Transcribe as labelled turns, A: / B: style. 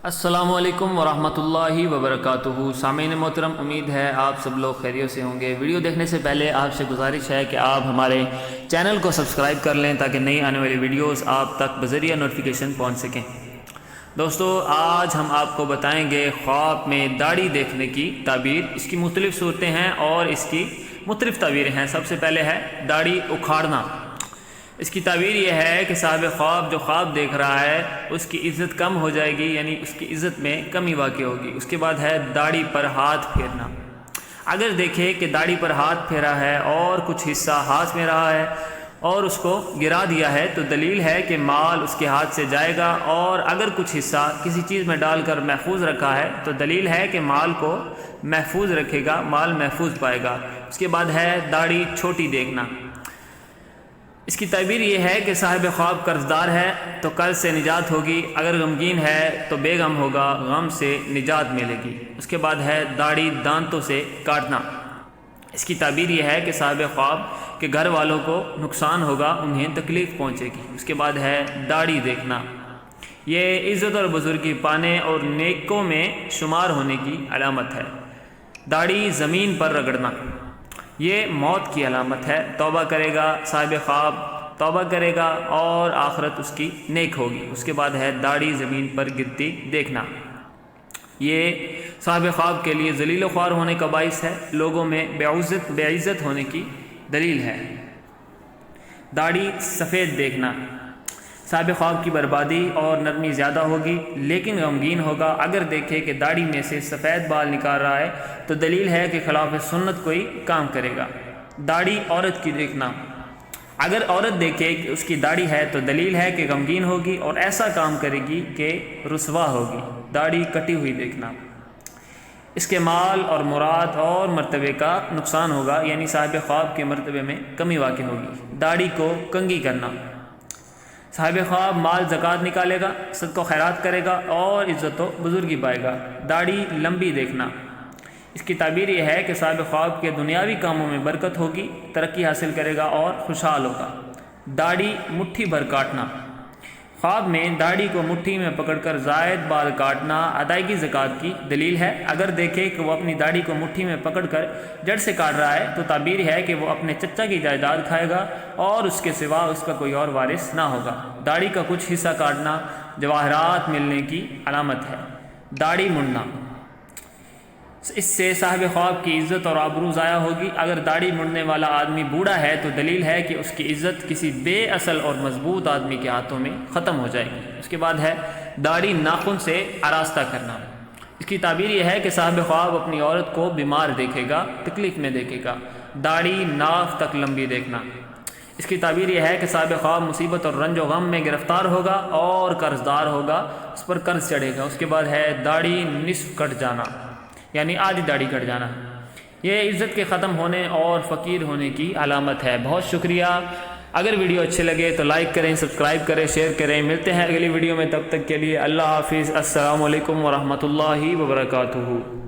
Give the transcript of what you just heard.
A: السلام علیکم ورحمۃ اللہ وبرکاتہ۔ سامعین محترم، امید ہے آپ سب لوگ خیریت سے ہوں گے۔ ویڈیو دیکھنے سے پہلے آپ سے گزارش ہے کہ آپ ہمارے چینل کو سبسکرائب کر لیں تاکہ نئی آنے والی ویڈیوز آپ تک بذریعہ نوٹیفیکیشن پہنچ سکیں۔ دوستو، آج ہم آپ کو بتائیں گے خواب میں داڑھی دیکھنے کی تعبیر۔ اس کی مختلف صورتیں ہیں اور اس کی مختلف تعبیریں ہیں۔ سب سے پہلے ہے داڑھی اکھاڑنا۔ اس کی تعبیر یہ ہے کہ صاحب خواب جو خواب دیکھ رہا ہے اس کی عزت کم ہو جائے گی، یعنی اس کی عزت میں کمی واقع ہوگی۔ اس کے بعد ہے داڑھی پر ہاتھ پھیرنا۔ اگر دیکھے کہ داڑھی پر ہاتھ پھیرا ہے اور کچھ حصہ ہاتھ میں رہا ہے اور اس کو گرا دیا ہے تو دلیل ہے کہ مال اس کے ہاتھ سے جائے گا، اور اگر کچھ حصہ کسی چیز میں ڈال کر محفوظ رکھا ہے تو دلیل ہے کہ مال کو محفوظ رکھے گا، مال محفوظ پائے گا۔ اس کے بعد ہے داڑھی چھوٹی دیکھنا۔ اس کی تعبیر یہ ہے کہ صاحب خواب قرض دار ہے تو قرض سے نجات ہوگی، اگر غمگین ہے تو بے غم ہوگا، غم سے نجات ملے گی۔ اس کے بعد ہے داڑھی دانتوں سے کاٹنا۔ اس کی تعبیر یہ ہے کہ صاحب خواب کے گھر والوں کو نقصان ہوگا، انہیں تکلیف پہنچے گی۔ اس کے بعد ہے داڑھی دیکھنا۔ یہ عزت اور بزرگی پانے اور نیکوں میں شمار ہونے کی علامت ہے۔ داڑھی زمین پر رگڑنا، یہ موت کی علامت ہے۔ توبہ کرے گا صاحب خواب، توبہ کرے گا اور آخرت اس کی نیک ہوگی۔ اس کے بعد ہے داڑھی زمین پر گرتی دیکھنا۔ یہ صاحب خواب کے لیے ذلیل و خوار ہونے کا باعث ہے، لوگوں میں بے عزت ہونے کی دلیل ہے۔ داڑھی سفید دیکھنا، صاحب خواب کی بربادی اور نرمی زیادہ ہوگی لیکن غمگین ہوگا۔ اگر دیکھے کہ داڑھی میں سے سفید بال نکال رہا ہے تو دلیل ہے کہ خلاف سنت کوئی کام کرے گا۔ داڑھی عورت کی دیکھنا، اگر عورت دیکھے کہ اس کی داڑھی ہے تو دلیل ہے کہ غمگین ہوگی اور ایسا کام کرے گی کہ رسوا ہوگی۔ داڑھی کٹی ہوئی دیکھنا، اس کے مال اور مراد اور مرتبے کا نقصان ہوگا، یعنی صاحب خواب کے مرتبے میں کمی واقع ہوگی۔ داڑھی کو کنگھی کرنا، صاحب خواب مال زکوٰۃ نکالے گا، صدقہ و خیرات کرے گا اور عزت و بزرگی پائے گا۔ داڑھی لمبی دیکھنا، اس کی تعبیر یہ ہے کہ صاحب خواب کے دنیاوی کاموں میں برکت ہوگی، ترقی حاصل کرے گا اور خوشحال ہوگا۔ داڑھی مٹھی بھر کاٹنا، خواب میں داڑھی کو مٹھی میں پکڑ کر زائد بال کاٹنا ادائیگی زکوٰۃ کی دلیل ہے۔ اگر دیکھے کہ وہ اپنی داڑھی کو مٹھی میں پکڑ کر جڑ سے کاٹ رہا ہے تو تعبیر ہے کہ وہ اپنے چچا کی جائیداد کھائے گا اور اس کے سوا اس کا کوئی اور وارث نہ ہوگا۔ داڑھی کا کچھ حصہ کاٹنا جواہرات ملنے کی علامت ہے۔ داڑھی مڑنا، اس سے صاحب خواب کی عزت اور آبرو ضائع ہوگی۔ اگر داڑھی مڑنے والا آدمی بوڑھا ہے تو دلیل ہے کہ اس کی عزت کسی بے اصل اور مضبوط آدمی کے ہاتھوں میں ختم ہو جائے گی۔ اس کے بعد ہے داڑھی ناخن سے آراستہ کرنا۔ اس کی تعبیر یہ ہے کہ صاحب خواب اپنی عورت کو بیمار دیکھے گا، تکلیف میں دیکھے گا۔ داڑھی ناف تک لمبی دیکھنا، اس کی تعبیر یہ ہے کہ صاحب خواب مصیبت اور رنج و غم میں گرفتار ہوگا اور قرض دار ہوگا، اس پر قرض چڑھے گا۔ اس کے بعد ہے داڑھی نصف کٹ جانا، یعنی آدھی داڑھی کٹ جانا۔ یہ عزت کے ختم ہونے اور فقیر ہونے کی علامت ہے۔ بہت شکریہ۔ اگر ویڈیو اچھے لگے تو لائک کریں، سبسکرائب کریں، شیئر کریں۔ ملتے ہیں اگلی ویڈیو میں، تب تک کے لیے اللہ حافظ۔ السلام علیکم ورحمۃ اللہ وبرکاتہ۔